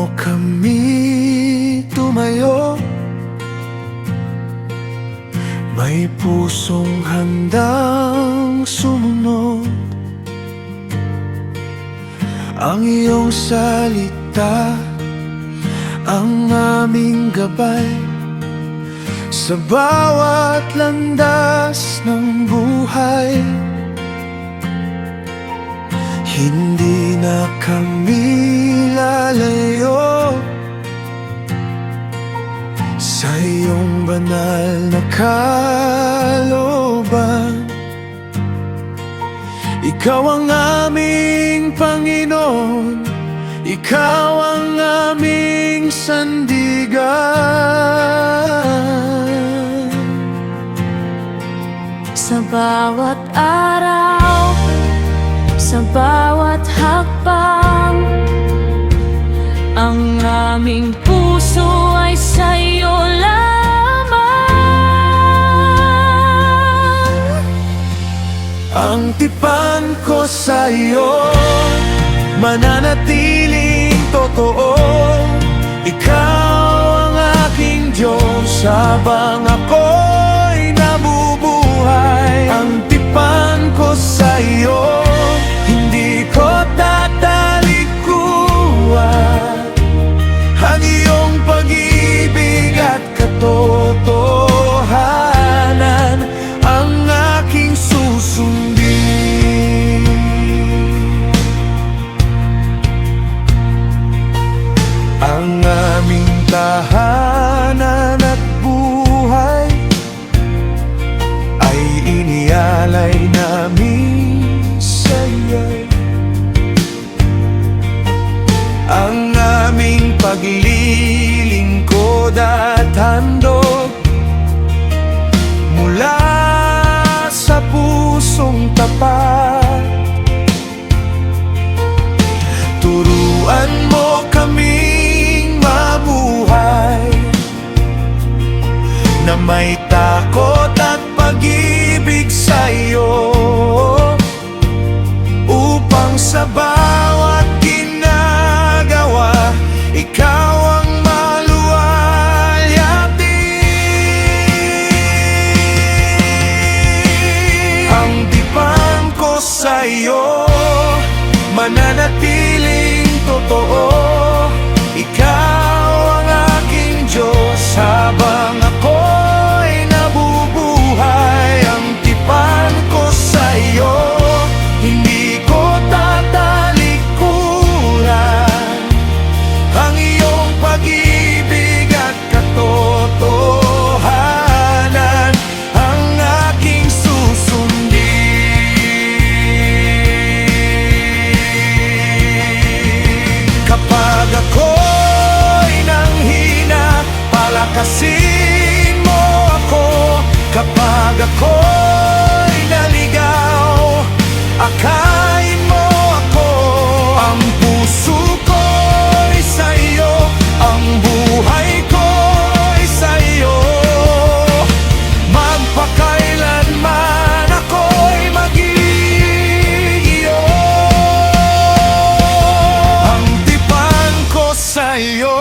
mo kami tumayo, may pusong handang sumunod. Ang iyong salita ang aming gabay sa bawat landas ng buhay. Hindi na kami lalayo sa iyong banal na kalooban. Ikaw ang aming Panginoon, ikaw ang aming sandigan. Sa bawat araw, sa bawat hakbang, ang aming puso ay sa'yo lamang. Ang tipan ko sa'yo, mananatiling totoo. Ikaw ang aking Diyos habang ako'y nabubuhay. Ang tipan ko sa'yo, hindi ko tatalikuran. Ang iyong pag-ibig at katotohanan ang aking susundin. Ang aming tahanan at buhay ay inialay namin sa'yo. Ang aming paglilingkod at handog mula sa pusong tapat. Turuan mo kaming mabuhay na may takot at pag-ibig sa'yo, upang sa bawat ginagawa ikaw ang maluwalhati. Ang tipan ko sa'yo, mananatiling totoo. Ikaw ang aking Diyos habang ako'y nabubuhay. Ang tipan ko sa'yo, hindi ko tatalikuran. Ang iyong pag-ibig at katotohanan ang aking susundin. Kapag ako'y nanghina, palakasin mo ako. Kapag ako'y naligaw, akayin mo ako. Ang puso ko'y sa'yo, ang buhay ko'y sa'yo. Magpakailanman ako'y mag-iiyo. Ang tipan ko sa'yo,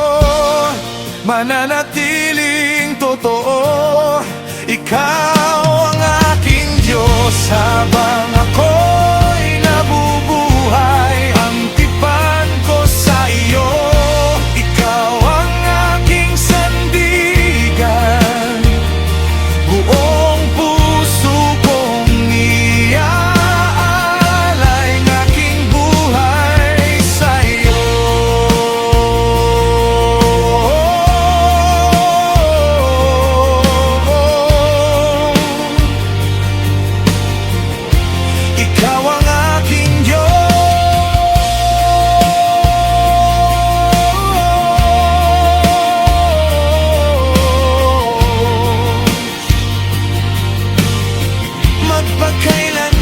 mananatiling totoo. Ikaw ang aking Diyos habang ako'y nabubuhay. Ang tipan ko sa iyo, ikaw ang aking sandigan. Buong puso kong iaalay ang aking buhay sa iyo. Ikaw ang aking Diyos, magpakailan